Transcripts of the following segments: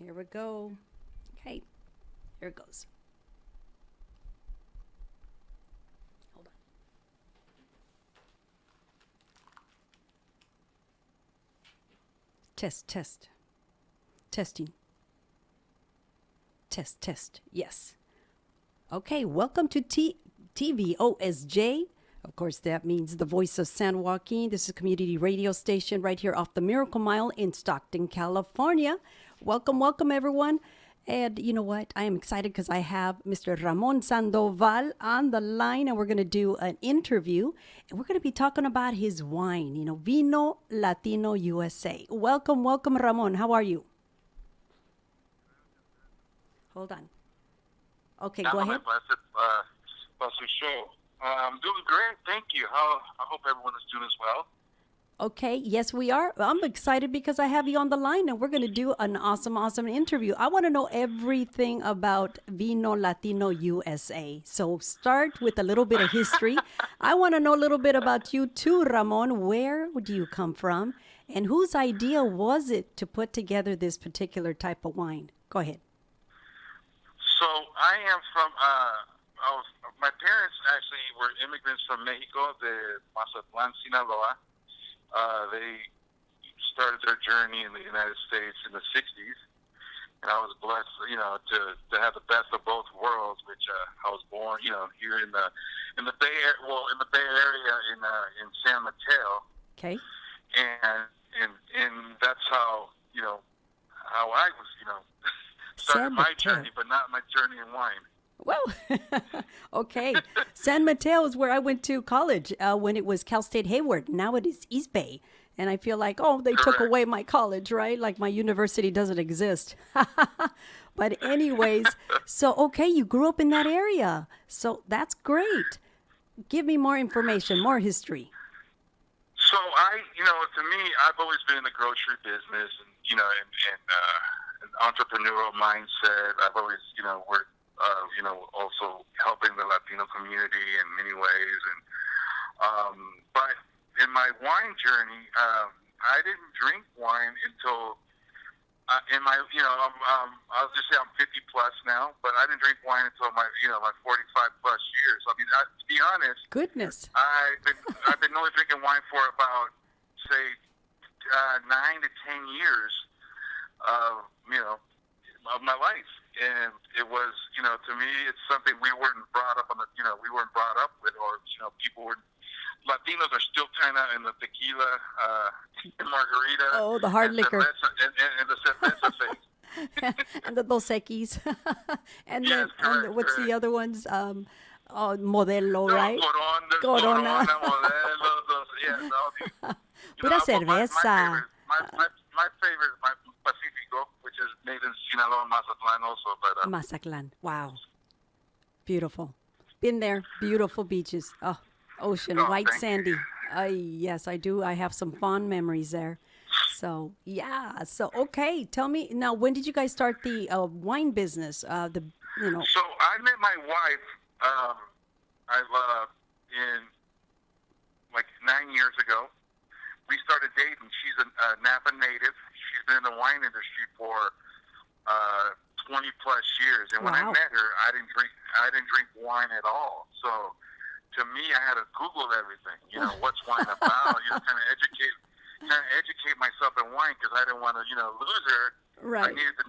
Here we go. Okay, here it goes. Hold on. Test, test. Testing. Test, test. Yes. Okay, welcome to TVOSJ. Of course, that means the voice of San Joaquin. This is a community radio station right here off the Miracle Mile in Stockton, California. Welcome, welcome, everyone. And you know what? I am excited because I have Mr. Ramon Sandoval on the line, and we're going to do an interview. And we're going to be talking about his wine, Vino Latino USA. Welcome, welcome, Ramon. How are you? Hold on. Okay, go ahead. Blessed show. I'm doing great, thank you. I hope everyone is doing as well. Okay, yes, we are. I'm excited because I have you on the line and we're going to do an awesome, awesome interview. I want to know everything about Vino Latino USA. So start with a little bit of history. I want to know a little bit about you too, Ramon. Where do you come from? And whose idea was it to put together this particular type of wine? Go ahead. So I am from, my parents actually were immigrants from Mexico, the Mazatlan, Sinaloa. They started their journey in the United States in the 60s, and I was blessed, to have the best of both worlds. Which I was born, here in the Bay Area in San Mateo. Okay. And that's how how I was started my journey, but not my journey in wine. Well, okay. San Mateo is where I went to college when it was Cal State Hayward. Now it is East Bay. And I feel like, they took away my college, right? Like my university doesn't exist. But anyways, okay, you grew up in that area. So that's great. Give me more information, more history. So to me, I've always been in the grocery business and, an entrepreneurial mindset. I've always, worked also helping the Latino community in many ways. But in my wine journey, I didn't drink wine until I'll just say I'm 50 plus now, but I didn't drink wine until my 45 plus years. I mean, to be honest, goodness, I've been only drinking wine for about say 9 to 10 years of my life. And it was, to me, it's something we weren't brought up with, or, people were, Latinos are still kind of in the tequila, margarita. Oh, the hard liquor. And the cerveza phase. And the Dos Equis. And yes, and what's the other ones? Modelo, right? Corona, Modelo, yes, all these. Pura cerveza. My favorite, my Pacifico, which is made in Sinaloa, Mazatlan also. But, Mazatlan, wow. Beautiful. Been there. Beautiful beaches. Oh, ocean, white sandy. Yes, I do. I have some fond memories there. So, yeah. So, okay. Tell me, now, when did you guys start the wine business? So, I met my wife in like 9 years ago. We started dating. She's a Napa native. She's been in the wine industry for 20 plus years. And when I met her, I didn't drink wine at all. So to me, I had to Google everything. What's wine about? Kind of educate myself in wine because I didn't want to lose her. Right. I needed to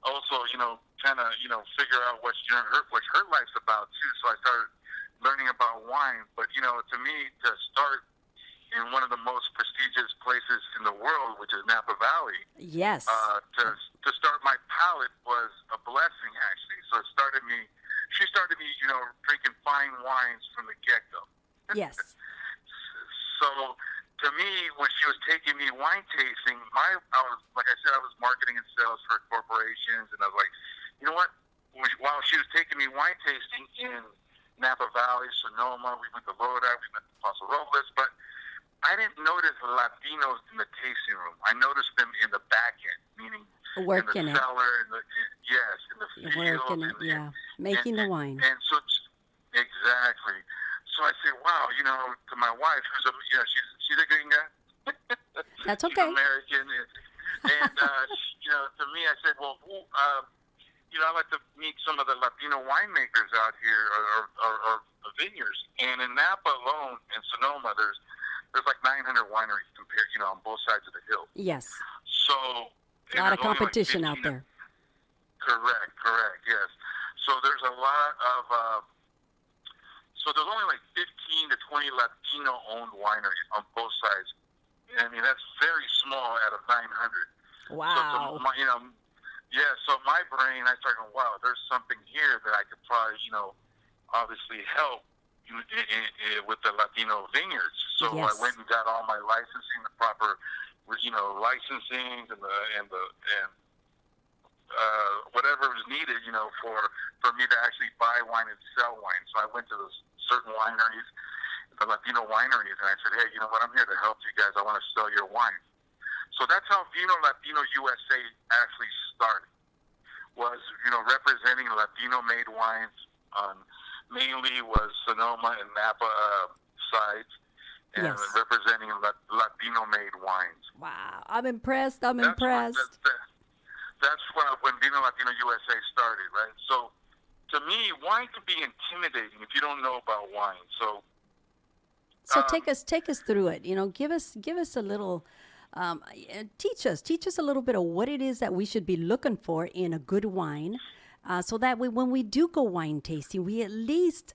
also kind of figure out what her life's about too. So I started learning about wine. But to me, to start in one of the most prestigious places in the world, which is Napa Valley. Yes. To start my palate was a blessing, actually. So she started me, drinking fine wines from the get-go. Yes. So to me, when she was taking me wine tasting, I was marketing and sales for corporations, and I was like, you know what? While she was taking me wine tasting in Napa Valley, Sonoma, we went to Loda, we went to Paso Robles, but I didn't notice the Latinos in the tasting room. I noticed them in the back end, meaning working in the cellar, in the field. Working it, yeah. Making the wine. And so, exactly. So I said, wow, to my wife, she's a gringa. That's okay. She's American. And to me, I said, well, I like to meet some of the Latino winemakers out here, or vineyards. And in Napa alone, in Sonoma, there's like 900 wineries compared, on both sides of the hill. Yes. So A lot of competition out there. Correct, yes. So there's a lot of, so there's only like 15 to 20 Latino-owned wineries on both sides. I mean, that's very small out of 900. Wow. So my brain, I started going, wow, there's something here that I could probably, obviously help with the Latino vineyards. So Yes. I went and got all my licensing, the proper, licensing and whatever was needed, for me to actually buy wine and sell wine. So I went to those certain wineries, the Latino wineries, and I said, hey, you know what, I'm here to help you guys. I want to sell your wine. So that's how Vino Latino USA actually started, was, representing Latino-made wines on mainly was Sonoma and Napa sides, and Yes. representing Latino-made wines. Wow. I'm impressed. That's when Vino Latino USA started, right? So, to me, wine can be intimidating if you don't know about wine. So take us through it. Give us a little, teach us a little bit of what it is that we should be looking for in a good wine, so that way when we do go wine tasting, we at least,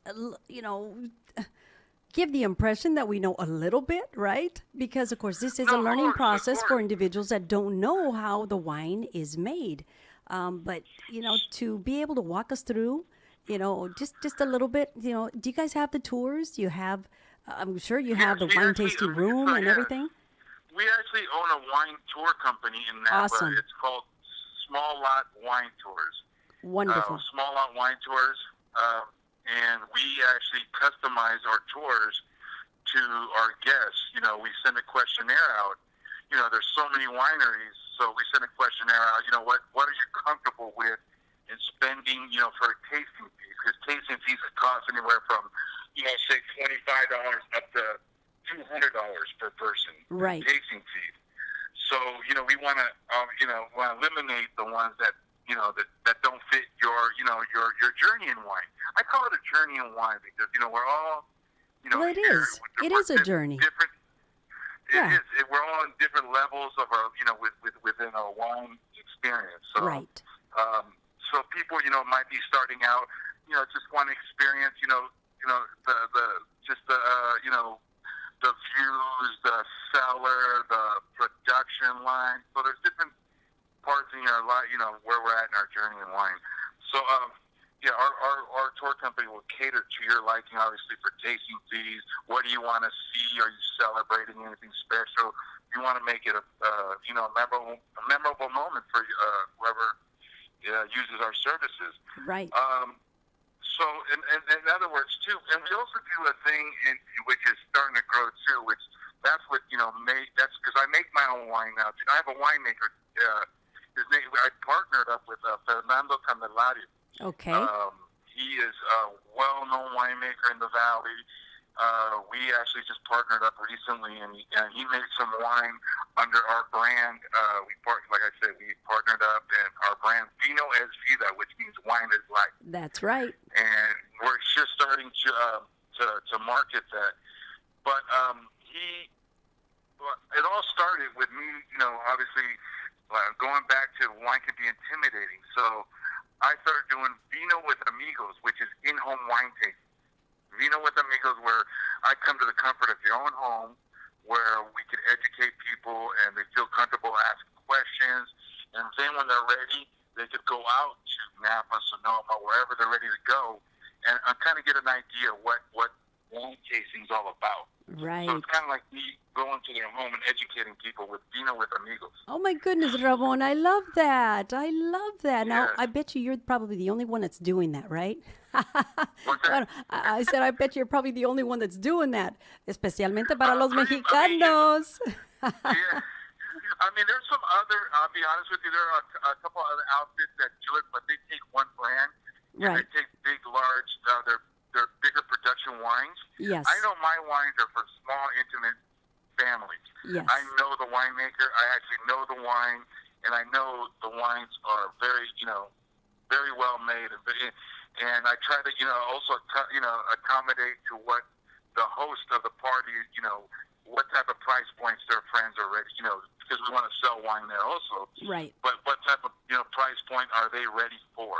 give the impression that we know a little bit, right? Because, of course, this is a learning process for individuals that don't know how the wine is made. But, to be able to walk us through, just a little bit, do you guys have the tours? You have, I'm sure you have the wine tasting room and everything? We actually own a wine tour company in Napa. Awesome. It's called Small Lot Wine Tours. Wonderful. Small Lot Wine Tours. And we actually customize our tours to our guests. We send a questionnaire out. There's so many wineries, so we send a questionnaire out. What are you comfortable with in spending, for a tasting fees? Because tasting fees could cost anywhere from, say $25 up to $200 per person. Right. Tasting fees. So, we want to, eliminate the ones that, that don't fit your journey in wine. I call it a journey in wine because, we're all, well, it is. It is a journey. Different. Yeah. It is. We're all in different levels of our, within our wine experience. So, Right. So people, might be starting out, just want to experience, the views, the cellar, the production line. So there's different parts in our life, where we're at in our journey in wine. So, our tour company will cater to your liking, obviously, for tasting fees. What do you want to see? Are you celebrating anything special? You want to make it a memorable moment for whoever uses our services. Right. So, in other words, too, and we also do a thing which is starting to grow too, which that's what that's because I make my own wine now. I have a winemaker. His name, I partnered up with Fernando Candelario. Okay. He is a well-known winemaker in the valley. We actually just partnered up recently, and he made some wine under our brand. Like I said, we partnered up, and our brand Vino VIDA, which means wine is life. That's right. And we're just starting to market that. But it all started with me, obviously going back to wine can be intimidating. So I started doing Vino with Amigos, which is in-home wine tasting. Vino with Amigos, where I come to the comfort of your own home, where we can educate people and they feel comfortable asking questions. And then when they're ready, they could go out to Napa, Sonoma, wherever they're ready to go, and kind of get an idea of what wine tasting is all about. Right. So it's kind of like me going to their home and educating people with Vino with Amigos. Oh my goodness, Ramon, I love that. Now, Yes. I bet you're probably the only one that's doing that, right? What's that? I said, I bet you're probably the only one that's doing that, especialmente para los I mean, mexicanos. Yeah. I mean, there's some other, I'll be honest with you, there are a couple other outfits that do it, but they take one brand and Right. they take big, large, they're bigger production wines. Yes. I know my wines are for small, intimate families. Yes. I know the winemaker. I actually know the wine, and I know the wines are very, very well made, and I try to, also, accommodate to what the host of the party, what type of price points their friends are ready, because we want to sell wine there also. Right. But what type of, price point are they ready for?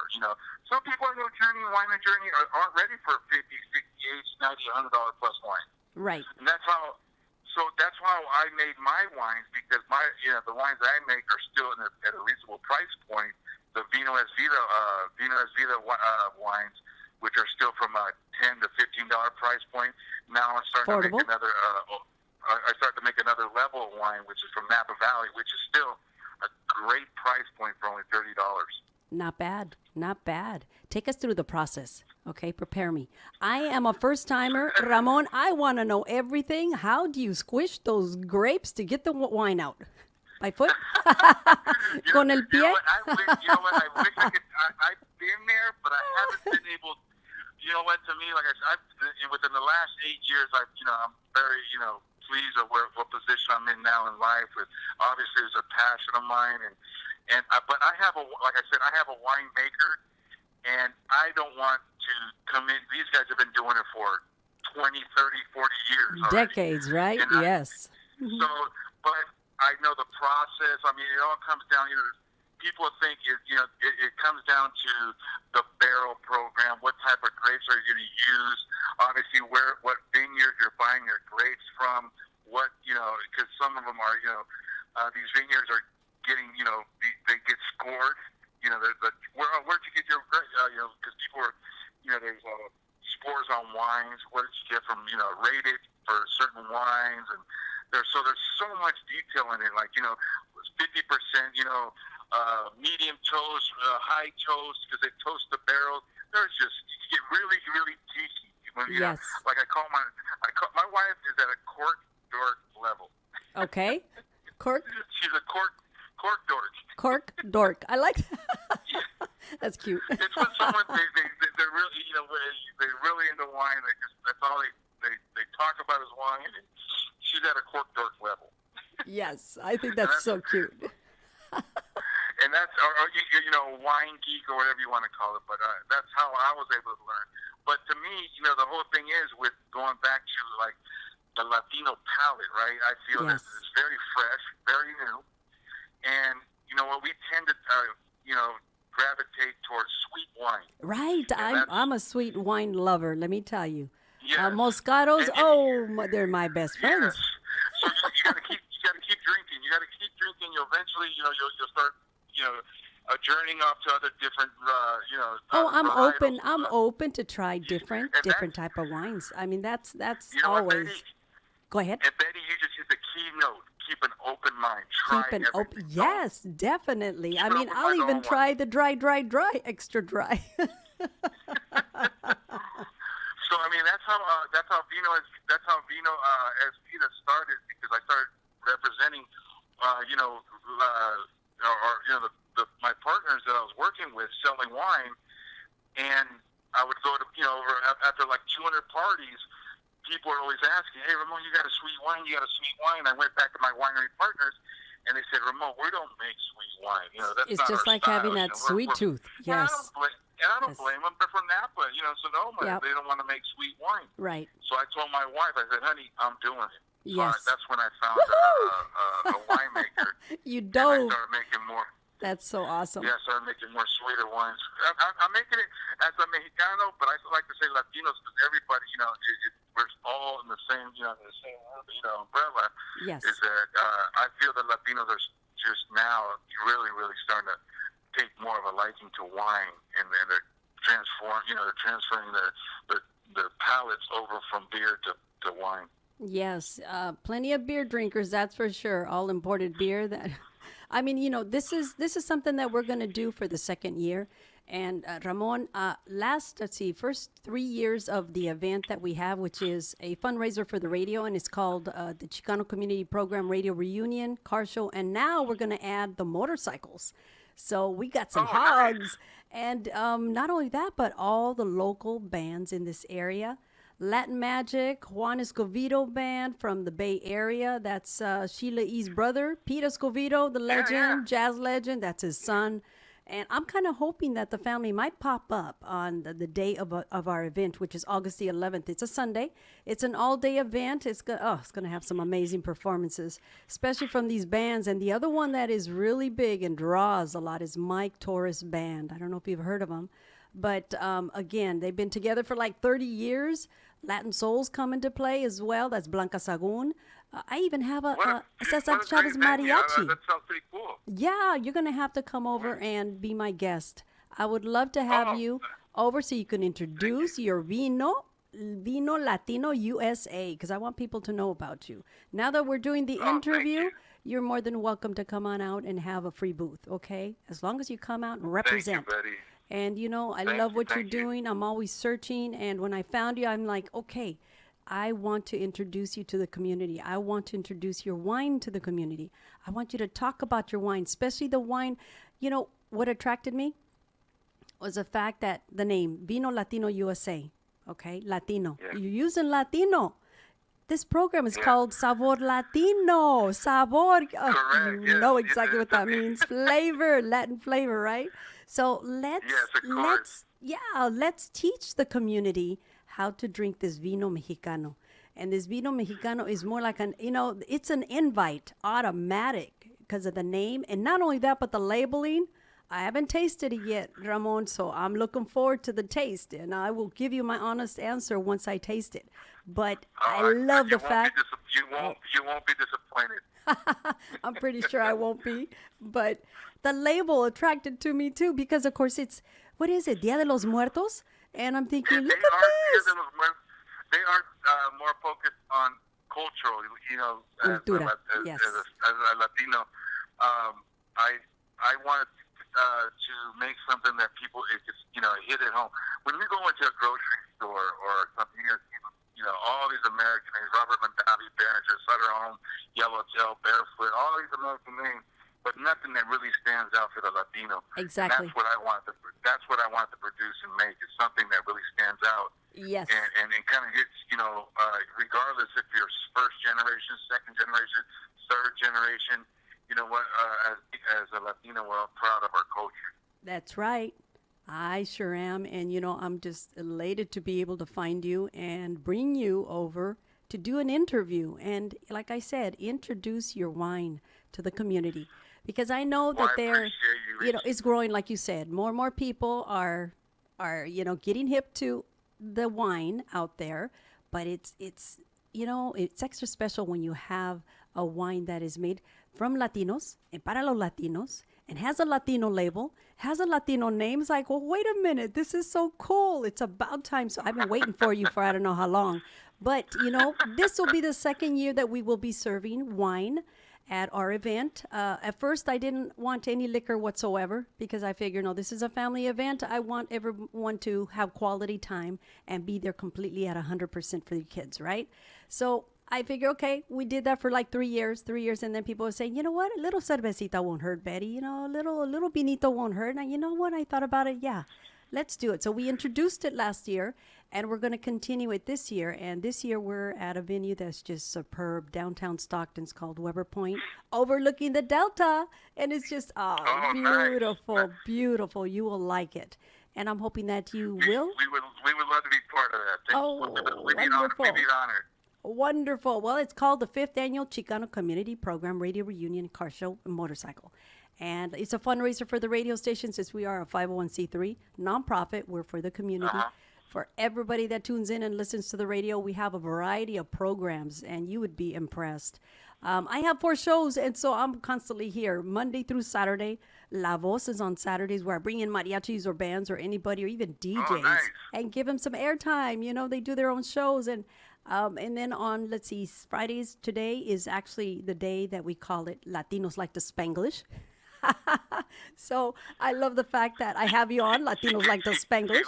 Some people on their journey, wine journey, aren't ready for 50, 60, 80, $90, $100 plus wine. Right. And that's how I made my wines, because the wines I make are still at a reasonable price point. The Vino wines, which are still from a $10 to $15 price point. Now I'm starting Affordable. to make another. I start to make another level of wine, which is from Napa Valley, which is still a great price point for only $30. Not bad. Not bad. Take us through the process. Okay, prepare me. I am a first timer. Ramon, I want to know everything. How do you squish those grapes to get the wine out? By foot? Con el pie? I wish I could. I've been there, but I haven't been able. To me, like I said, within the last 8 years, I'm very, pleased at what position I'm in now in life. Obviously, it's a passion of mine, but I have like I said, I have a winemaker, and I don't want to come in. These guys have been doing it for 20, 30, 40 years already. Decades, right? And Yes. So, but I know the process. I mean, it all comes down, people think it comes down to the barrel program. What type of grapes are you going to use? Obviously, what vineyard you're buying your grapes from. Because some of them are, these vineyards are getting, they get scored. Where'd you get your grapes? Because people are, there's scores on wines. What did you get from, rated for certain wines, and there's so much detail in it. Like 50%, medium toast, high toast, because they toast the barrel. There's just, you get really, really geeky. Yes. Like my wife is at a cork dork level. Okay. Cork? She's a cork dork. Cork dork. I like that. That's cute. It's when someone, they're really, they're really into wine. That's all they talk about is wine. And she's at a cork dork level. Yes. I think that's so cute. And that's, or wine geek or whatever you want to call it. But that's how I was able to learn. But to me, the whole thing is with going back to like the Latino palate, right? I feel Yes. that it's very fresh, very new. And what we tend to, gravitate towards sweet wine. Right. I'm a sweet wine lover, let me tell you. Yes. Moscatos, they're my best friends. Yes. So you got to keep drinking. You got to keep drinking. You'll eventually, you'll start, journeying off to other different, I'm varietals. open. I'm open to try different type of wines. I mean, that's always. Betty, Go ahead. and Betty, you just hit the keynote. Keep an open mind. Try Keep an everything. open. Yes, definitely. Keep I an mean, open I'll mind even on try the dry, extra dry. So I mean, that's how Vino as VIDA started, because I started representing, my partners that I was working with selling wine, and I would go to after like 200 parties. People are always asking, "Hey, Ramon, you got a sweet wine? You got a sweet wine?" I went back to my winery partners, and they said, "Ramon, we don't make sweet wine. That's It's not just our like style. having that sweet tooth. And Yes. I don't blame them. They're from Napa, Sonoma. Yep. They don't want to make sweet wine. Right. So I told my wife, I said, "Honey, I'm doing it." So Yes. that's when I found a winemaker. You And I dove. started making more. That's so awesome. Yeah, I started making more sweeter wines. I'm making it as a Mexicano, but I like to say Latinos because everybody, we're all in the same, umbrella. Yes. Is that I feel that Latinos are just now really, really starting to take more of a liking to wine, and then they're transferring the palates over from beer to wine. Yes, plenty of beer drinkers, that's for sure. All imported beer. That, I mean, this is something that we're going to do for the second year. And Ramon, first 3 years of the event that we have, which is a fundraiser for the radio, and it's called the Chicano Community Program Radio Reunion, Car Show, and now we're going to add the motorcycles. So we got some hogs, and not only that, but all the local bands in this area. Latin Magic, Juan Escovedo Band from the Bay Area. That's Sheila E.'s brother, Pete Escovedo, the legend, jazz legend. That's his son. And I'm kind of hoping that the family might pop up on the day of our event, which is August the 11th. It's a Sunday. It's an all-day event. It's going to have some amazing performances, especially from these bands. And the other one that is really big and draws a lot is Mike Torres Band. I don't know if you've heard of them. But again, they've been together for like 30 years. Latin Souls come into play as well. That's Blanca Sagun. I even have a Cesar Chavez mariachi. That sounds pretty cool. Yeah, you're going to have to come over and be my guest. I would love to have you over so you can introduce your Vino Latino USA, because I want people to know about you. Now that we're doing the interview, you're more than welcome to come on out and have a free booth, okay? As long as you come out and represent. Thank you, Betty. And, I love what you're doing. I'm always searching. And when I found you, I'm like, okay, I want to introduce you to the community. I want to introduce your wine to the community. I want you to talk about your wine, especially the wine. What attracted me was the fact that the name Vino Latino USA, okay, Latino. Yeah. You're using Latino. This program is called Sabor Latino. Sabor. Correct. You know exactly what that means. Flavor, Latin flavor, right? So let's teach the community how to drink this Vino Mexicano. And this Vino Mexicano is more like it's an invite, automatic, because of the name. And not only that, but the labeling. I haven't tasted it yet, Ramon, so I'm looking forward to the taste. And I will give you my honest answer once I taste it. But I love the fact... You won't be disappointed. I'm pretty sure I won't be. But the label attracted to me, too, because, of course, it's... What is it? Dia de los Muertos? And I'm thinking, look at this. They are more focused on cultural, Cultura, as a Latino. I wanted to make something that people, hit at home. When we go into a grocery store or something, all these American names, Robert Mondavi, Behringer, Sutter Home, Yellowtail, Barefoot, all these American names, but nothing that really stands out for the Latino. Exactly. And that's what I want to produce and make, is something that really stands out. Yes. And it kind of hits, regardless if you're first generation, second generation, third generation, as a Latino, we're all proud of our culture. That's right. I sure am. And, I'm just elated to be able to find you and bring you over to do an interview. And like I said, introduce your wine to the community. Because I know that it's growing, like you said. More and more people are getting hip to the wine out there. But it's extra special when you have a wine that is made from Latinos and para los Latinos and has a Latino label, has a Latino name. It's like, well, wait a minute. This is so cool. It's about time. So I've been waiting for you for I don't know how long. But, this will be the second year that we will be serving wine at our event. At first, I didn't want any liquor whatsoever because I figured, no, this is a family event. I want everyone to have quality time and be there completely at 100% for the kids, right? So I figure, okay, we did that for like 3 years, and then people were saying, you know what, a little cervecita won't hurt, Betty. A little vinito won't hurt. And you know what? I thought about it. Yeah, let's do it. So we introduced it last year, and we're going to continue it this year. And this year we're at a venue that's just superb, downtown Stockton. It's called Weber Point, overlooking the Delta. And it's just, beautiful, nice. Beautiful. You will like it. And I'm hoping that you will. We would love to be part of that. We'd be honored. Wonderful. Well, it's called the 5th Annual Chicano Community Program Radio Reunion Car Show and Motorcycle. And it's a fundraiser for the radio station since we are a 501c3 nonprofit. We're for the community. For everybody that tunes in and listens to the radio, we have a variety of programs, and you would be impressed. I have 4 shows, and so I'm constantly here Monday through Saturday. La Voz is on Saturdays, where I bring in mariachis or bands or anybody or even DJs and give them some airtime. They do their own shows. And then on, Fridays today is actually the day that we call it Latinos Like to Spanglish. So I love the fact that I have you on, Latinos Like to Spanglish.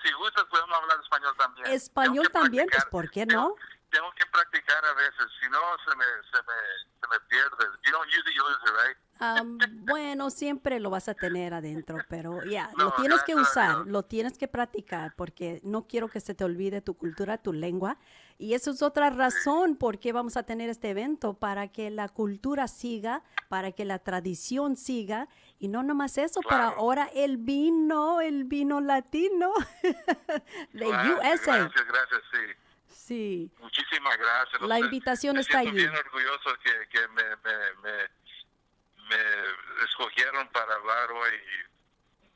Si gustas, podemos hablar español también. Español también, pues, ¿por qué no? Tengo que practicar a veces, si no se me pierde. You don't use it, you lose it, right? Bueno, siempre lo vas a tener adentro, pero ya, No, lo tienes que that's usar, lo tienes que practicar, porque no quiero que se te olvide tu cultura, tu lengua. Y eso es otra razón por qué vamos a tener este evento, para que la cultura siga, para que la tradición siga. Y no nomás eso, pero claro. ahora el vino latino de USA. Gracias, gracias, sí. Sí, Muchísimas gracias. No la sé, invitación me está siento bien allí. orgulloso que me escogieron para hablar hoy.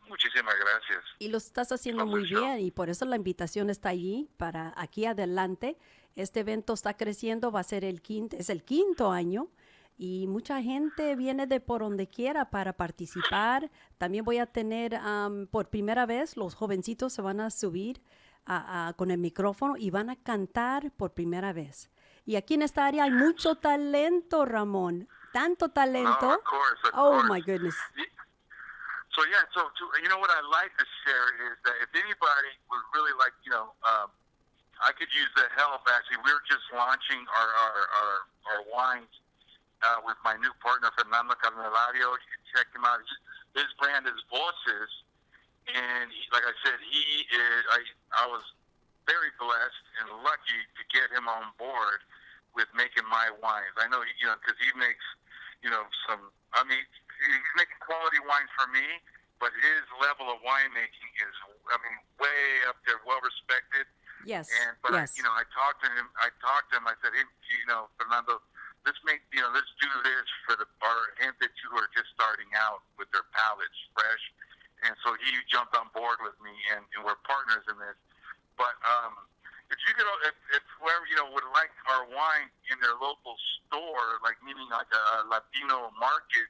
Y muchísimas gracias. Y lo estás haciendo From the muy show. bien y por eso la invitación está allí para aquí adelante. Este evento está creciendo, va a ser es el quinto año y mucha gente viene de por donde quiera para participar. También voy a tener por primera vez, los jovencitos se van a subir con el micrófono y van a cantar por primera vez. Y aquí en esta área hay mucho talento, Ramón. Tanto No, talento. of course, of Oh course. my goodness. So yeah, you know what I like to share is that if anybody would really like, I could use the help. Actually, we're just launching our wines with my new partner Fernando Carnelario. You can check him out. His brand is Voices, and like I said, he is. I was very blessed and lucky to get him on board with making my wines. I know, because he makes, some. I mean, he's making quality wines for me, but his level of winemaking is, way up there, well respected. Yes. But yes. I talked to him. I said, hey, Fernando, let's do this for our gente who are just starting out with their palates fresh. And so he jumped on board with me, and we're partners in this. But if you could, if whoever would like our wine in their local store, like meaning like a Latino market,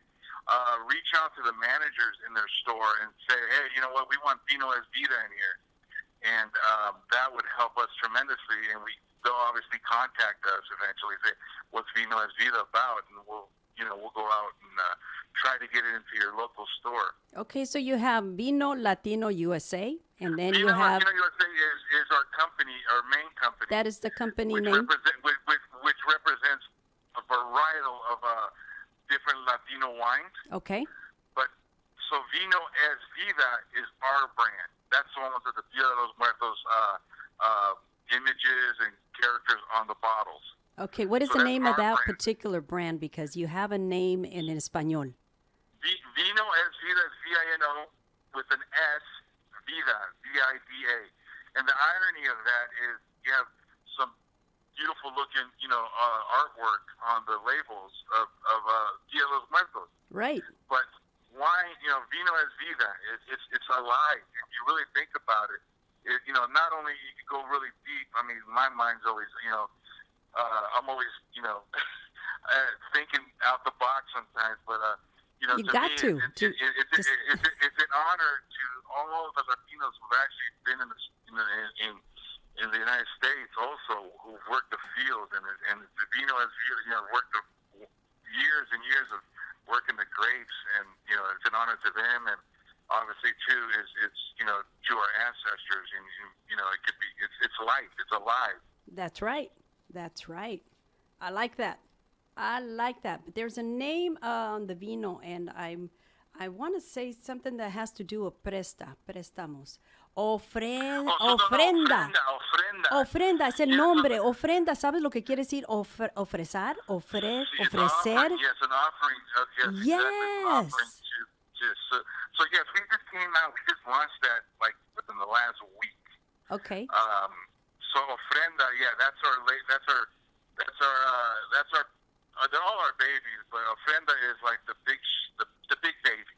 reach out to the managers in their store and say, hey, you know what, we want Vino VIDA in here, and that would help us tremendously. And they'll obviously contact us eventually, say, what's Vino VIDA about, and we'll go out and try to get it into your local store. Okay, so you have Vino Latino USA, and then you Vino have, Latino USA is our company, our main company. that is the company which name? which represents a varietal of different Latino wines. Okay, But so Vino VIDA is our brand. That's the one with the Dia de los Muertos images and characters on the bottles. okay. What is So the that's name of our that brand. particular brand? Because you have a name in Español. Vino VIDA is VINO with an S, VIDA, VIDA. And the irony of that is you have some beautiful looking, artwork on the labels of Dia de los Muertos. Right. But wine, Vino VIDA, it's alive. If you really think about it, not only you can go really deep. I mean, my mind's always, I'm always, thinking out the box sometimes. But You to got me, to. it's an honor to all of the Latinos who've actually been in the United States also, who've worked the field, and the Vino VIDA, worked years and years of working the grapes, and it's an honor to them, and obviously too it's to our ancestors, and it could be it's life, it's alive. That's right. That's right. I like that. I like that. But there's a name on the vino, and I want to say something that has to do with préstamos. Ofrenda. Ofrenda. Ofrenda es el Yeah, nombre. Ofrenda, ¿sabes lo que quiere decir? Ofrecer, It's ofrecer. offering, yes, an offering. Yes, exactly, an Yes. offering so yes, we just came out. We just launched that like within the last week. Okay. So ofrenda, yeah, that's our they're all our babies, but ofrenda is like the big baby.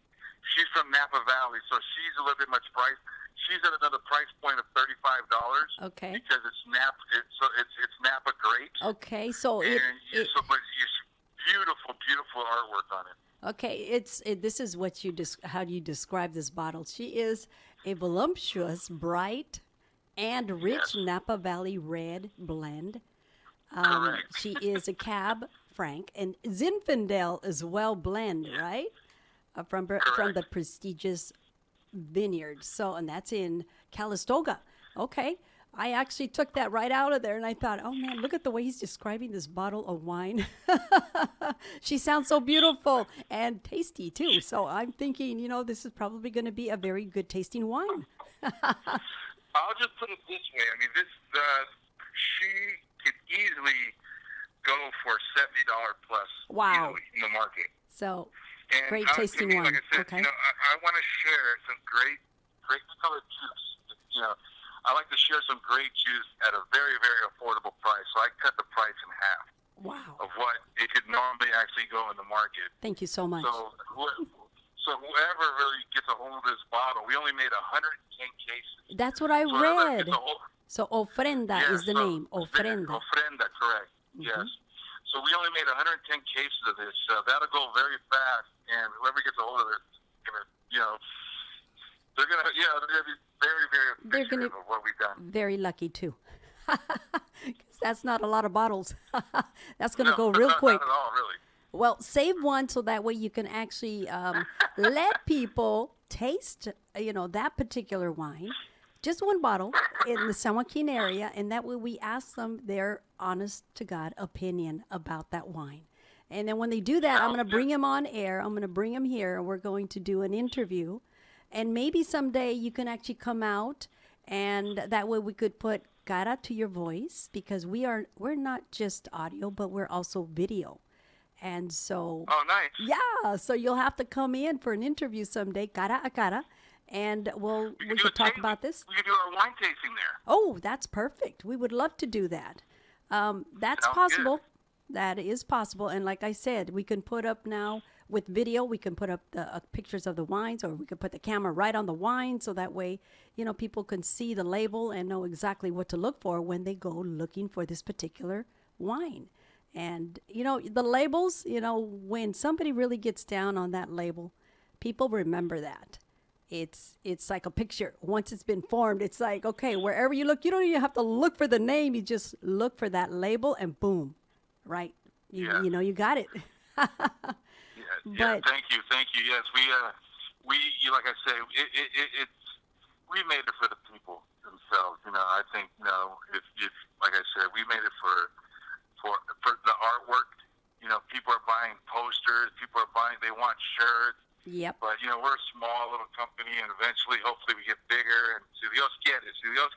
She's from Napa Valley, so she's a little bit much priced. She's at another price point of $35. Okay. Because it's Napa grapes. Okay. So But it's beautiful artwork on it. okay, this is what how do you describe this bottle? She is a voluptuous, bright, and rich Yes. Napa Valley red blend. Correct. She is a Cab Franc and Zinfandel as well blend, right? From the prestigious vineyard. So, and that's in Calistoga. Okay. I actually took that right out of there and I thought, oh man, look at the way he's describing this bottle of wine. She sounds so beautiful and tasty too. So I'm thinking, this is probably going to be a very good tasting wine. I'll just put it this way. I mean, she could easily go for $70 plus Wow. easily in the market. So And great to tasting me, wine. like I said, Okay. I want to share some great colored juice. I like to share some great juice at a very, very affordable price. So I cut the price in half Wow. of what it could normally actually go in the market. Thank you so much. So whoever really gets a hold of this bottle, we only made 110 cases. That's what I So whoever read. gets a hold- So ofrenda is the name. Ofrenda. Ofrenda, correct. Yes. So we only made 110 cases of this. So that'll go very fast, and whoever gets a hold of it, they're gonna be very, very appreciative of what we've done. Very lucky too. 'Cause that's not a lot of bottles. That's going to go real quick. Not at all, really. Well, save one so that way you can actually let people taste, that particular wine. Just one bottle in the San Joaquin area, and that way we ask them their honest to God opinion about that wine. And then when they do that, I'm going to bring them on air. I'm going to bring them here, and we're going to do an interview. And maybe someday you can actually come out, and that way we could put cara to your voice, because we're not just audio, but we're also video. And so, Oh, nice. yeah, so you'll have to come in for an interview someday, cara a cara, and we could talk about this. We could do our wine tasting there. Oh, that's perfect. We would love to do that. That's Sounds possible. good. That is possible. And like I said, we can put up now with video, we can put up the pictures of the wines, or we could put the camera right on the wine. So that way, people can see the label and know exactly what to look for when they go looking for this particular wine. And, the labels, when somebody really gets down on that label, people remember that. It's like a picture. Once it's been formed, it's like, okay, wherever you look, you don't even have to look for the name. You just look for that label and boom, right? You got it. Yeah, thank you. Yes, we like I say, we made it for the people themselves. I think if like I said, we made it for the artwork. People are buying posters. People are buying. They want shirts. Yep. But we're a small little company, and eventually, hopefully, we get bigger. And si Dios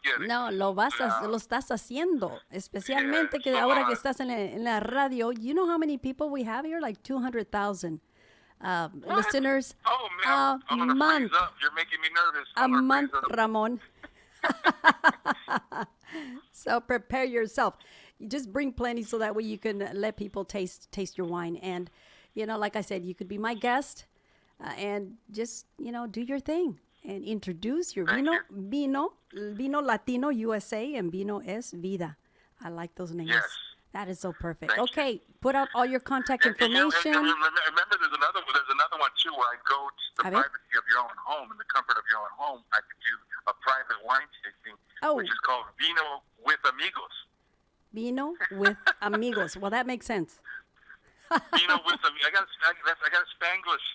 quiere. No, lo estás haciendo. Especialmente que ahora que estás en la radio, you know how many people we have here? Like 200,000 listeners. Oh man, I'm gonna month. freeze up. You're making me nervous. A month, Ramon. So prepare yourself. You just bring plenty so that way you can let people taste your wine. And, like I said, you could be my guest and just, do your thing and introduce your Vino Latino USA, and Vino es Vida. I like those names. Yes. That is so perfect. Thank Okay, put out all your contact information. And remember, there's another one too, where I go to the privacy of your own home, in the comfort of your own home. I could do a private wine tasting, which is called Vino with Amigos. Vino with Amigos. Well, that makes sense. Vino with Amigos. I got Spanglish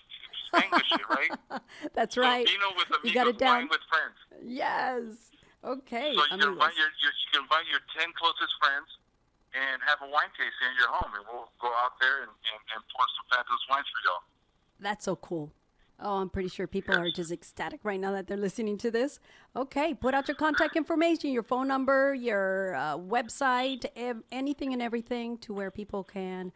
it, right? That's right. So Vino with Amigos. You got it down. Wine with friends. Yes. Okay. So you can invite your 10 closest friends and have a wine tasting in your home, and we'll go out there and pour some fabulous wines for y'all. That's so cool. Oh, I'm pretty sure people are just ecstatic right now that they're listening to this. Okay, put out your contact information, your phone number, your website, anything and everything, to where people can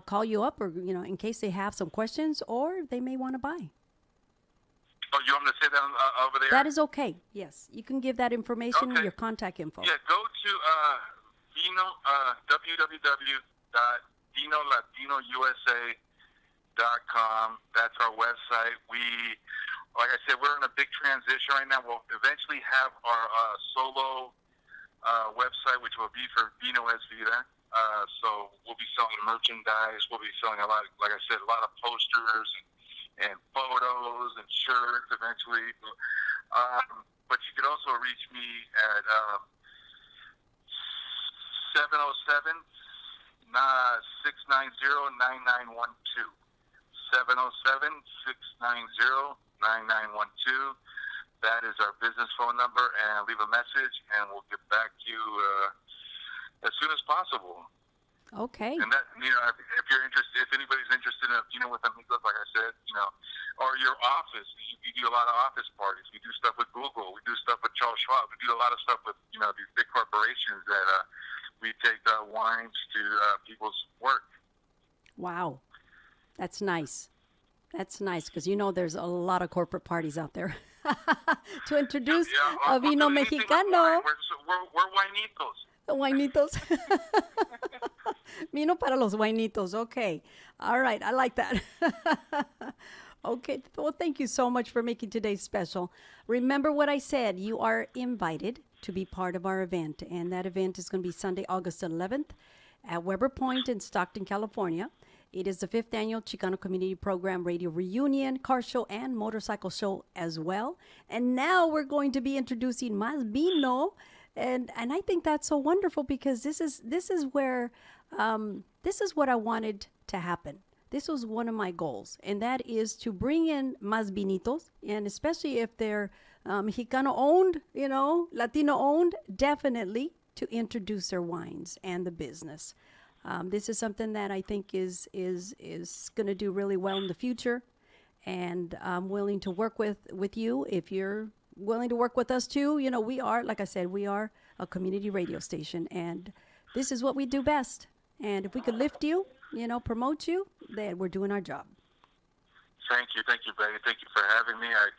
call you up, or in case they have some questions or they may want to buy. Oh, you want me to say that over there? That is okay. Yes, you can give that information, your contact info. Yeah, go to www.vinolatinousa.com. That's our website. Like I said, we're in a big transition right now. We'll eventually have our solo website, which will be for Vino es Vida. So we'll be selling merchandise. We'll be selling a lot, like I said, a lot of posters and photos and shirts eventually. But you could also reach me at 707-690-9912. 707-690-9912. that is our business phone number, and leave a message, and we'll get back to you as soon as possible. Okay. And that, if you're interested, if anybody's interested in Vino with Amigos, like I said, or your office, you do a lot of office parties. We do stuff with Google. We do stuff with Charles Schwab. We do a lot of stuff with, these big corporations that we take wines to people's work. Wow. That's nice. That's nice because there's a lot of corporate parties out there. To introduce a Vino Mexicano. We're winitos. Guainitos. Vino para los guainitos. Okay. All right. I like that. Okay. Well, thank you so much for making today special. Remember what I said. You are invited to be part of our event. And that event is going to be Sunday, August 11th at Weber Point in Stockton, California. It is the 5th annual Chicano Community Program Radio Reunion, car show, and motorcycle show as well. And now we're going to be introducing Mas Vino. And I think that's so wonderful because this is where this is what I wanted to happen. This was one of my goals, and that is to bring in más vinitos, and especially if they're Mexicano owned, Latino owned, definitely to introduce their wines and the business. This is something that I think is going to do really well in the future, and I'm willing to work with you if you're willing to work with us too. We are, like I said, we are a community radio station, and this is what we do best. And if we could lift you, promote you, then we're doing our job. Thank you, Betty. Thank you for having me. It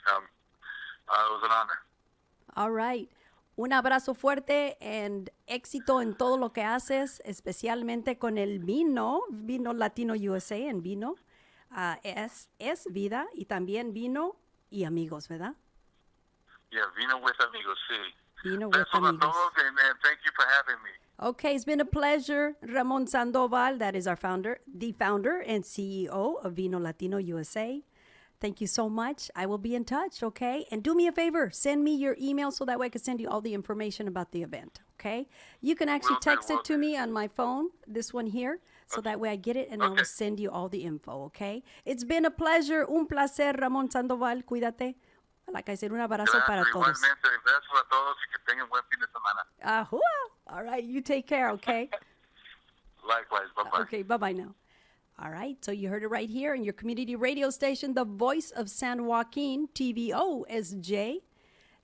was an honor. All right. Un abrazo fuerte and éxito en todo lo que haces, especialmente con el Vino Latino USA en Vino. Es Vida y también Vino y Amigos, ¿verdad? Yeah, Vino with Amigos, sí. Vino with Amigos. And thank you for having me. Okay, it's been a pleasure. Ramon Sandoval, that is our founder, the founder and CEO of Vino Latino USA. Thank you so much. I will be in touch, okay? And do me a favor, send me your email so that way I can send you all the information about the event, okay? You can actually text it to me on my phone, this one here, so that way I get it and I will send you all the info, okay? It's been a pleasure, un placer, Ramon Sandoval. Cuídate. Like I said, un abrazo para todos. Igualmente, gracias a todos y que tengan buen fin de semana. All right, you take care, okay? Likewise, bye-bye. Okay, bye-bye now. All right, so you heard it right here in your community radio station, the voice of San Joaquin, TVOSJ.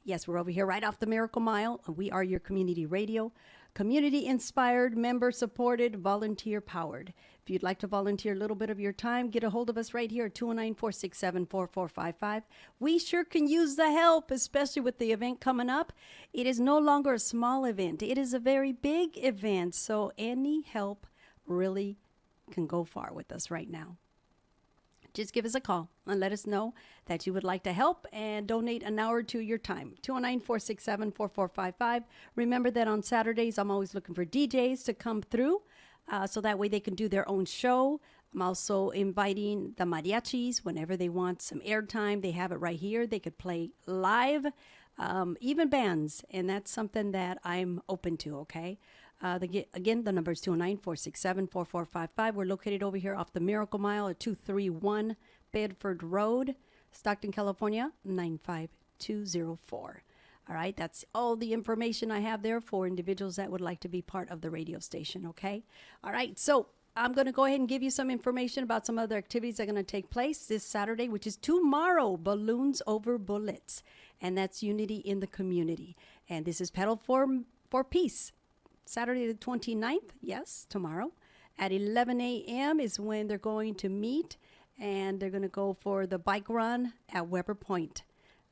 Yes, we're over here right off the Miracle Mile. We are your community radio, community-inspired, member-supported, volunteer-powered. If you'd like to volunteer a little bit of your time, get a hold of us right here at 209-467-4455. We sure can use the help, especially with the event coming up. It is no longer a small event. It is a very big event, so any help really can go far with us right now. Just give us a call and let us know that you would like to help and donate an hour to your time. 209-467-4455. Remember that on Saturdays, I'm always looking for DJs to come through so that way they can do their own show. I'm also inviting the mariachis whenever they want some airtime. They have it right here. They could play live, even bands, and that's something that I'm open to, okay? Again, the number is 209-467-4455. We're located over here off the Miracle Mile at 231 Bedford Road, Stockton, California, 95204. All right, that's all the information I have there for individuals that would like to be part of the radio station, okay? All right, so I'm going to go ahead and give you some information about some other activities that are going to take place this Saturday, which is tomorrow, Balloons Over Bullets, and that's Unity in the Community. And this is Pedal for Peace. Saturday the 29th, yes, tomorrow, at 11 a.m. is when they're going to meet, and they're going to go for the bike run at Weber Point,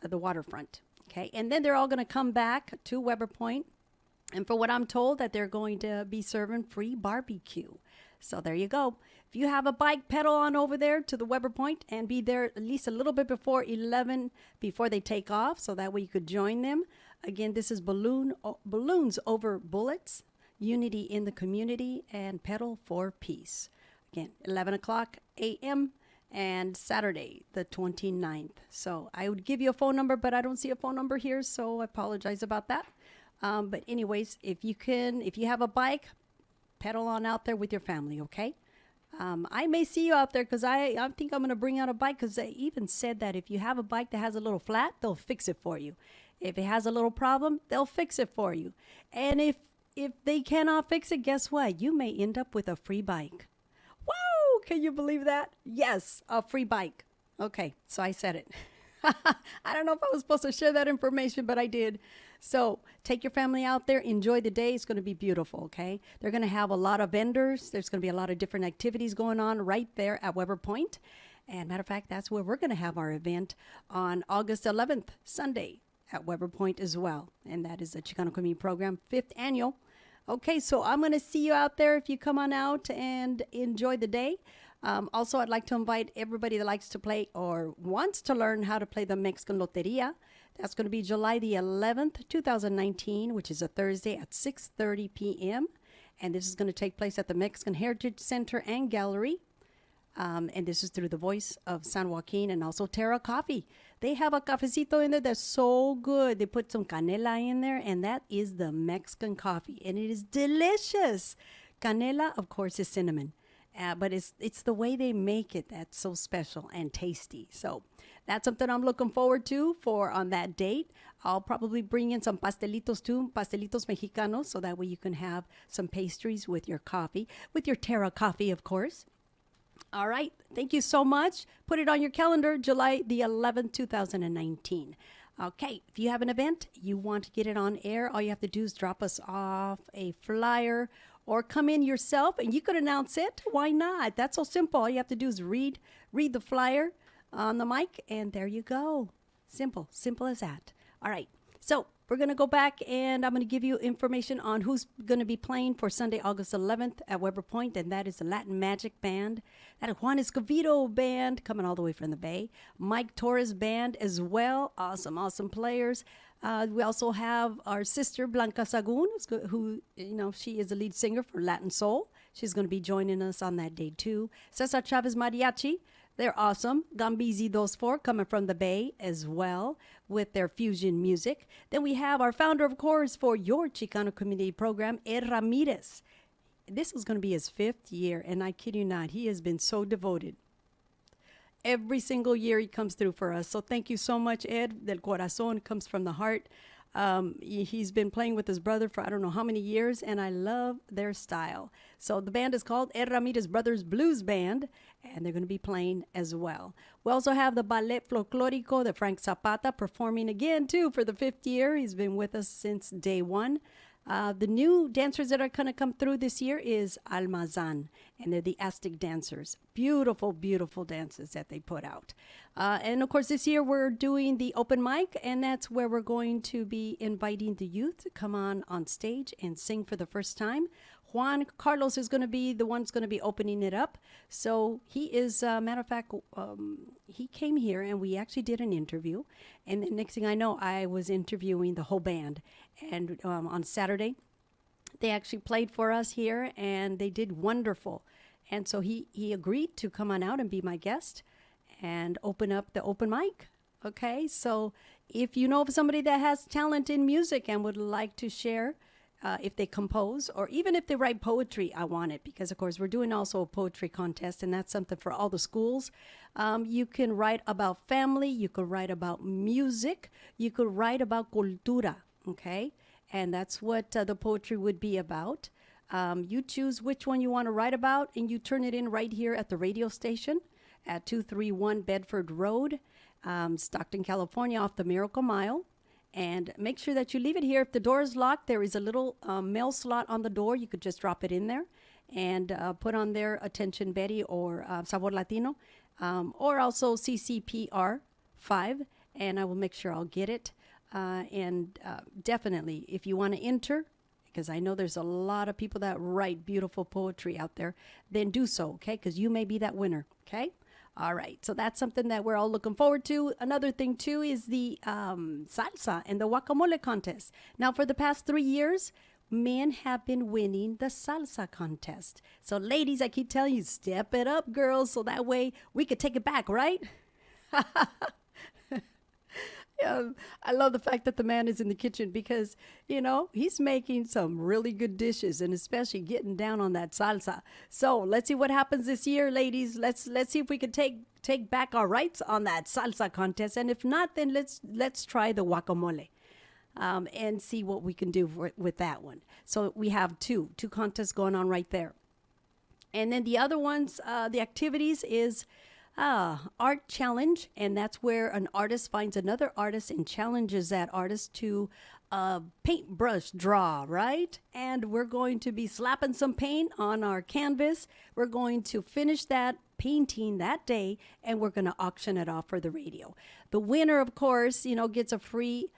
the waterfront, okay? And then they're all going to come back to Weber Point, and for what I'm told, that they're going to be serving free barbecue. So there you go. If you have a bike, pedal on over there to the Weber Point and be there at least a little bit before 11, before they take off, so that way you could join them. Again, this is Balloons Over Bullets, Unity in the Community, and Pedal for Peace. Again, 11 o'clock a.m. and Saturday, the 29th. So I would give you a phone number, but I don't see a phone number here, so I apologize about that. But anyways, if you have a bike, pedal on out there with your family, okay? I may see you out there because I think I'm going to bring out a bike because they even said that if you have a bike that has a little flat, they'll fix it for you. If it has a little problem, they'll fix it for you. And if they cannot fix it, guess what? You may end up with a free bike. Wow! Can you believe that? Yes, a free bike. Okay, so I said it. I don't know if I was supposed to share that information, but I did. So take your family out there. Enjoy the day. It's going to be beautiful, okay? They're going to have a lot of vendors. There's going to be a lot of different activities going on right there at Weber Point. And matter of fact, that's where we're going to have our event on August 11th, Sunday, at Weber Point as well. And that is the Chicano Community Program, 5th annual. Okay, so I'm going to see you out there if you come on out and enjoy the day. Also, I'd like to invite everybody that likes to play or wants to learn how to play the Mexican Loteria. That's going to be July the 11th, 2019, which is a Thursday at 6:30 p.m. And this is going to take place at the Mexican Heritage Center and Gallery. And this is through the Voice of San Joaquin and also Terra Coffee. They have a cafecito in there that's so good. They put some canela in there, and that is the Mexican coffee. And it is delicious. Canela, of course, is cinnamon. But it's the way they make it that's so special and tasty. So that's something I'm looking forward to for on that date. I'll probably bring in some pastelitos too, pastelitos mexicanos, so that way you can have some pastries with your coffee, with your Terra coffee, of course. All right. Thank you so much. Put it on your calendar, July the 11th, 2019. Okay. If you have an event, you want to get it on air, all you have to do is drop us off a flyer or come in yourself and you could announce it. Why not? That's so simple. All you have to do is read the flyer on the mic and there you go. Simple as that. All right. So we're going to go back and I'm going to give you information on who's going to be playing for Sunday, August 11th at Weber Point, and that is the Latin Magic Band. That is Juan Escovedo Band coming all the way from the Bay. Mike Torres Band as well. Awesome players. We also have our sister Blanca Sagun, who, she is the lead singer for Latin Soul. She's going to be joining us on that day too. Cesar Chavez Mariachi. They're awesome. Gambizi 24 coming from the Bay as well with their fusion music. Then we have our founder, of course, for your Chicano Community Program, Ed Ramirez. This is going to be his 5th year, and I kid you not, he has been so devoted. Every single year he comes through for us. So thank you so much, Ed. Del corazón, comes from the heart. He's been playing with his brother for I don't know how many years, and I love their style. So the band is called Ed Ramirez Brothers Blues Band, and they're going to be playing as well. We also have the Ballet Folclórico, the Frank Zapata, performing again, too, for the 5th year. He's been with us since day one. The new dancers that are going to come through this year is Almazan, and they're the Aztec dancers. Beautiful dances that they put out. And, of course, this year we're doing the open mic, and that's where we're going to be inviting the youth to come on stage and sing for the first time. Juan Carlos is going to be the one that's going to be opening it up. So he is, matter of fact, he came here and we actually did an interview. And the next thing I know, I was interviewing the whole band. And on Saturday, they actually played for us here and they did wonderful. And so he agreed to come on out and be my guest and open up the open mic. Okay, so if you know of somebody that has talent in music and would like to share, if they compose or even if they write poetry, I want it because, of course, we're doing also a poetry contest, and that's something for all the schools. You can write about family. You can write about music. You could write about cultura, okay? And that's what the poetry would be about. You choose which one you want to write about, and you turn it in right here at the radio station at 231 Bedford Road, Stockton, California, off the Miracle Mile. And make sure that you leave it here. If the door is locked, there is a little mail slot on the door. You could just drop it in there and put on there, Attention Betty or Sabor Latino, or also CCPR 5, and I will make sure I'll get it. And definitely, if you want to enter, because I know there's a lot of people that write beautiful poetry out there, then do so, okay? Because you may be that winner, okay? All right, so that's something that we're all looking forward to. Another thing, too, is the salsa and the guacamole contest. Now, for the past 3 years, men have been winning the salsa contest. So, ladies, I keep telling you, step it up, girls, so that way we could take it back, right? I love the fact that the man is in the kitchen because, he's making some really good dishes and especially getting down on that salsa. So let's see what happens this year, ladies. Let's see if we can take back our rights on that salsa contest. And if not, then let's try the guacamole. And see what we can do with that one. So we have two contests going on right there. And then the other ones, the activities is art challenge, and that's where an artist finds another artist and challenges that artist to paintbrush draw, right? And we're going to be slapping some paint on our canvas. We're going to finish that painting that day, and we're going to auction it off for the radio. The winner, of course, gets a free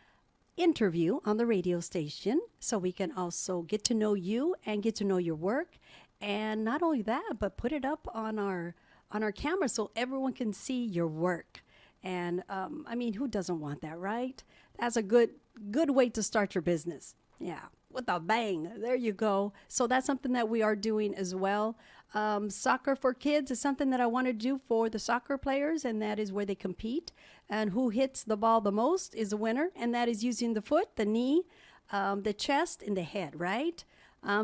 interview on the radio station, so we can also get to know you and get to know your work. And not only that, but put it up on our camera so everyone can see your work. And who doesn't want that, right? That's a good way to start your business. Yeah, with a bang. There you go. So that's something that we are doing as well. Soccer for kids is something that I want to do for the soccer players, and that is where they compete. And who hits the ball the most is a winner, and that is using the foot, the knee, the chest, and the head, right?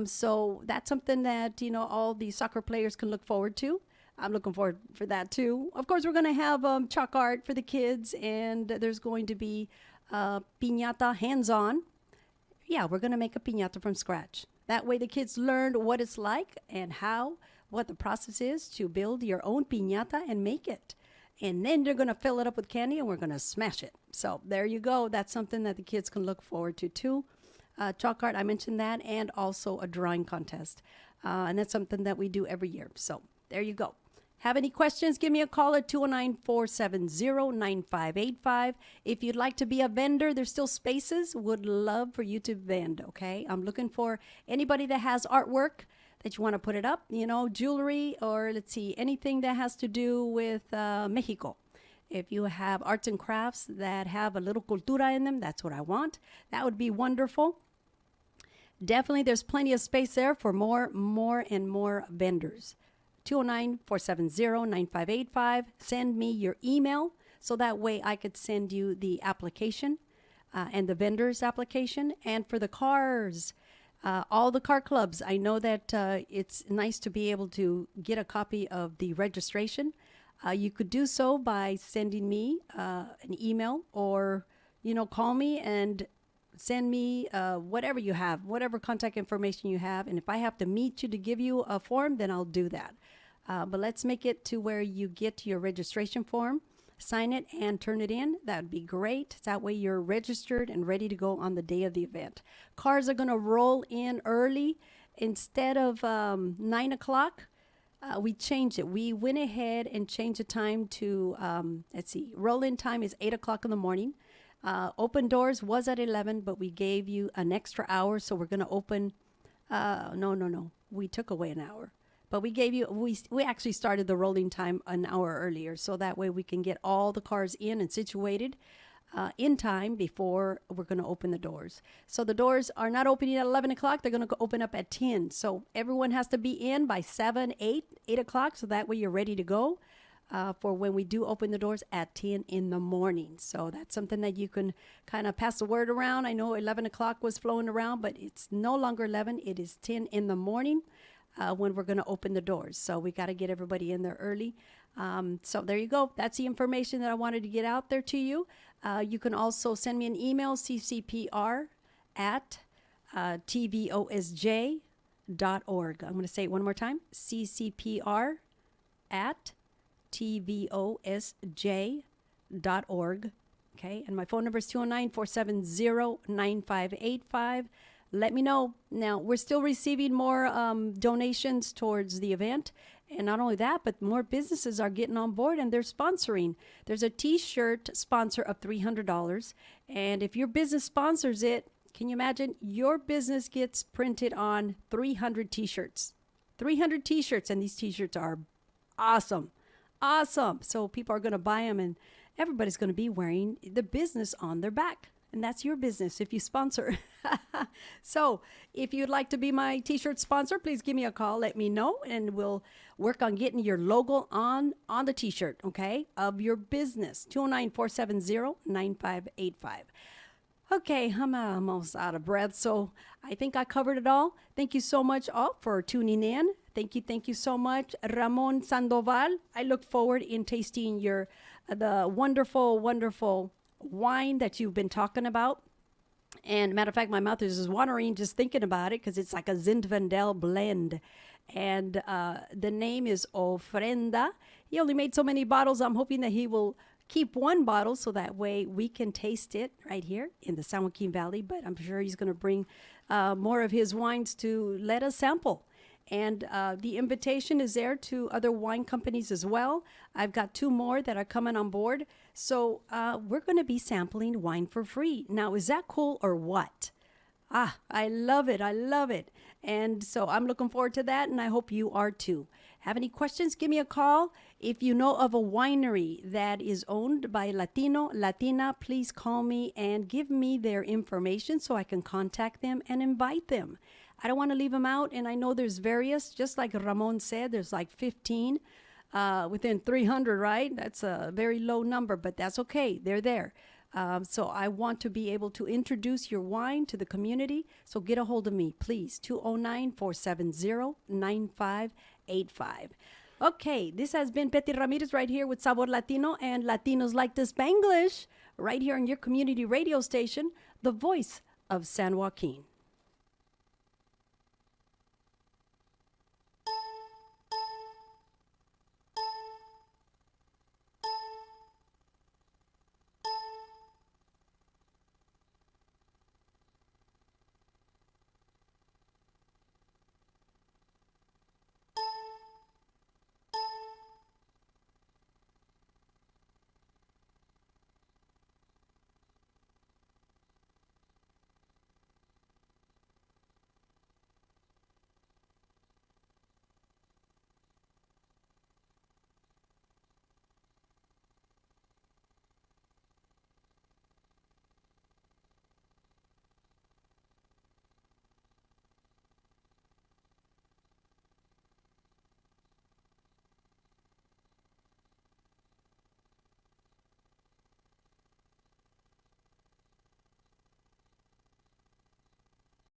So that's something that, all the soccer players can look forward to. I'm looking forward for that too. Of course, we're going to have chalk art for the kids, and there's going to be piñata hands-on. Yeah, we're going to make a piñata from scratch. That way the kids learn what it's like and what the process is to build your own piñata and make it. And then they're going to fill it up with candy, and we're going to smash it. So there you go. That's something that the kids can look forward to too. Chalk art, I mentioned that, and also a drawing contest. And that's something that we do every year. So there you go. Have any questions, give me a call at 209-470-9585. If you'd like to be a vendor, there's still spaces. Would love for you to vend, okay? I'm looking for anybody that has artwork that you want to put it up, jewelry, or let's see, anything that has to do with Mexico. If you have arts and crafts that have a little cultura in them, that's what I want. That would be wonderful. Definitely, there's plenty of space there for more and more vendors. 209-470-9585. Send me your email so that way I could send you the application and the vendor's application. And for the cars, all the car clubs, I know that it's nice to be able to get a copy of the registration. You could do so by sending me an email or, call me and send me whatever you have, whatever contact information you have. And if I have to meet you to give you a form, then I'll do that. But let's make it to where you get your registration form, sign it, and turn it in. That would be great. That way you're registered and ready to go on the day of the event. Cars are going to roll in early. Instead of 9 o'clock, we changed it. We went ahead and changed the time to, roll-in time is 8 o'clock in the morning. Open doors was at 11, but we gave you an extra hour, so we're going to open, no. We took away an hour. But we gave you, we actually started the rolling time an hour earlier, so that way we can get all the cars in and situated in time before we're going to open the doors. So the doors are not opening at 11 o'clock. They're going to open up at 10. So everyone has to be in by 7, 8 o'clock, so that way you're ready to go for when we do open the doors at 10 in the morning. So that's something that you can kind of pass the word around. I know 11 o'clock was flowing around, but it's no longer 11. It is 10 in the morning. When we're going to open the doors. So we got to get everybody in there early. So there you go. That's the information that I wanted to get out there to you. You can also send me an email, ccpr at tvosj.org. I'm going to say it one more time, ccpr at tvosj.org. Okay, and my phone number is 209-470-9585. Let me know. Now, we're still receiving more donations towards the event. And not only that, but more businesses are getting on board and they're sponsoring. There's a T-shirt sponsor of $300. And if your business sponsors it, can you imagine? Your business gets printed on 300 T-shirts. 300 T-shirts, and these T-shirts are awesome. Awesome. So people are going to buy them, and everybody's going to be wearing the business on their back. And that's your business if you sponsor. So if you'd like to be my t-shirt sponsor, please give me a call. Let me know, and we'll work on getting your logo on the t-shirt, okay, of your business. 209-470-9585. Okay, I'm almost out of breath, so I think I covered it all. Thank you so much all for tuning in. Thank you so much, Ramon Sandoval. I look forward in tasting the wonderful, wonderful wine that you've been talking about. And matter of fact, my mouth is just watering just thinking about it because it's like a Zinfandel blend. And the name is Ofrenda. He only made so many bottles. I'm hoping that he will keep one bottle so that way we can taste it right here in the San Joaquin Valley. But I'm sure he's going to bring more of his wines to let us sample. And the invitation is there to other wine companies as well. I've got 2 more that are coming on board. So we're going to be sampling wine for free. Now, is that cool or what? I love it. I love it. And so I'm looking forward to that, and I hope you are too. Have any questions? Give me a call. If you know of a winery that is owned by Latino, Latina, please call me and give me their information so I can contact them and invite them. I don't want to leave them out, and I know there's various, just like Ramon said, there's like 15 within 300, right? That's a very low number, but that's okay. They're there. So I want to be able to introduce your wine to the community. So get a hold of me, please. 209-470-9585. Okay, this has been Betty Ramirez right here with Sabor Latino and Latinos Like the Spanglish right here on your community radio station, the voice of San Joaquin.